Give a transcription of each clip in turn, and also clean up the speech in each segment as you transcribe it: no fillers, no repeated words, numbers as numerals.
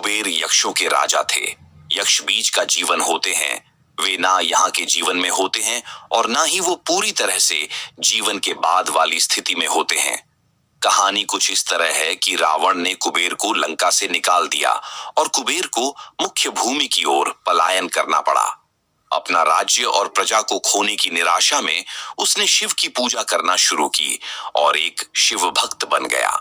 कुबेर यक्षों के राजा थे। यक्ष बीच का जीवन होते हैं। वे ना यहाँ के जीवन में होते हैं और ना ही वो पूरी तरह से जीवन के बाद वाली स्थिति में होते हैं। कहानी कुछ इस तरह है कि रावण ने कुबेर को लंका से निकाल दिया और कुबेर को मुख्य भूमि की ओर पलायन करना पड़ा। अपना राज्य और प्रजा को खोने की निराशा में उसने शिव की पूजा करना शुरू की और एक शिव भक्त बन गया।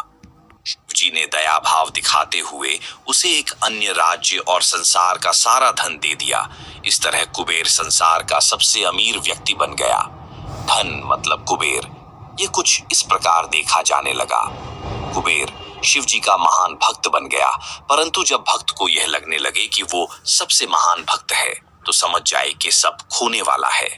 शिव जी ने दया भाव दिखाते हुए उसे एक अन्य राज्य और संसार का सारा धन दे दिया। इस तरह कुबेर संसार का सबसे अमीर व्यक्ति बन गया। धन मतलब कुबेर, ये कुछ इस प्रकार देखा जाने लगा। कुबेर शिव जी का महान भक्त बन गया, परंतु जब भक्त को यह लगने लगे कि वो सबसे महान भक्त है तो समझ जाए कि सब खोने वाला है।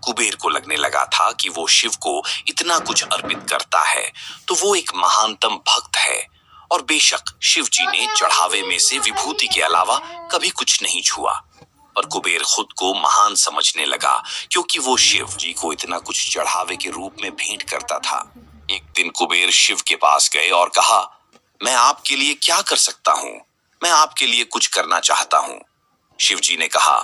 कुबेर को लगने लगा था कि वो शिव को इतना कुछ अर्पित करता है तो वो एक महानतम भक्त है, और बेशक शिव जी ने चढ़ावे में से विभूति के अलावा कभी कुछ नहीं छुआ। पर कुबेर खुद को महान समझने लगा क्योंकि वो शिव जी को इतना कुछ चढ़ावे के रूप में भेंट करता था। एक दिन कुबेर शिव के पास गए और कहा, मैं आपके लिए क्या कर सकता हूँ? मैं आपके लिए कुछ करना चाहता हूँ। शिव जी ने कहा,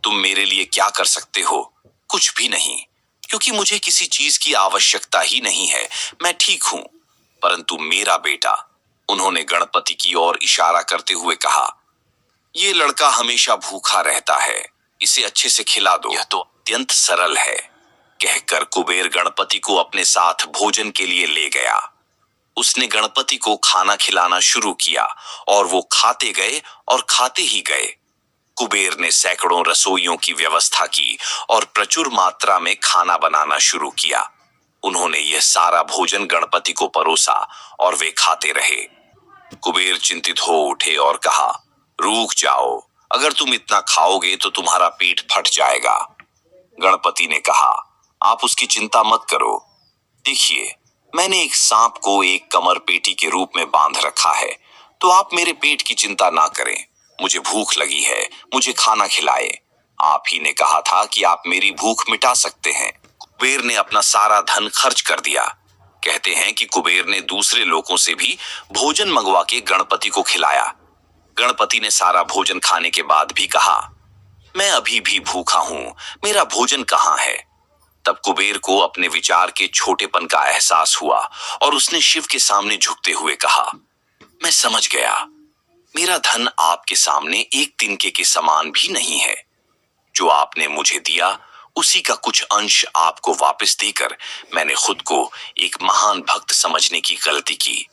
तुम मेरे लिए क्या कर सकते हो? कुछ भी नहीं, क्योंकि मुझे किसी चीज की आवश्यकता ही नहीं है। मैं ठीक हूं, परंतु मेरा बेटा, उन्होंने गणपति की ओर इशारा करते हुए कहा, ये लड़का हमेशा भूखा रहता है, इसे अच्छे से खिला दो, यह तो अत्यंत सरल है। कहकर कुबेर गणपति को अपने साथ भोजन के लिए ले गया। उसने गणपति को खाना खिलाना शुरू किया और वो खाते गए और खाते ही गए। कुबेर ने सैकड़ों रसोइयों की व्यवस्था की और प्रचुर मात्रा में खाना बनाना शुरू किया। उन्होंने यह सारा भोजन गणपति को परोसा और वे खाते रहे। कुबेर चिंतित हो उठे और कहा, रुक जाओ, अगर तुम इतना खाओगे तो तुम्हारा पेट फट जाएगा। गणपति ने कहा, आप उसकी चिंता मत करो। देखिए, मैंने एक सांप को एक कमर पेटी के रूप में बांध रखा है, तो आप मेरे पेट की चिंता ना करें। मुझे भूख लगी है, मुझे खाना खिलाए। आप ही ने कहा था कि आप मेरी भूख मिटा सकते हैं। कुबेर ने अपना सारा धन खर्च कर दिया। कहते हैं कि कुबेर ने दूसरे लोगों से भी भोजन मंगवा के गणपति को खिलाया। गणपति ने सारा भोजन खाने के बाद भी कहा, मैं अभी भी भूखा हूं, मेरा भोजन कहाँ है? तब कुबेर को अपने विचार के छोटेपन का एहसास हुआ और उसने शिव के सामने झुकते हुए कहा, मैं समझ गया, मेरा धन आपके सामने एक तिनके के समान भी नहीं है। जो आपने मुझे दिया उसी का कुछ अंश आपको वापस देकर मैंने खुद को एक महान भक्त समझने की गलती की,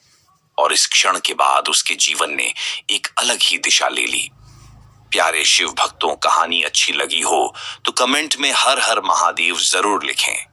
और इस क्षण के बाद उसके जीवन ने एक अलग ही दिशा ले ली। प्यारे शिव भक्तों, कहानी अच्छी लगी हो तो कमेंट में हर हर महादेव जरूर लिखें।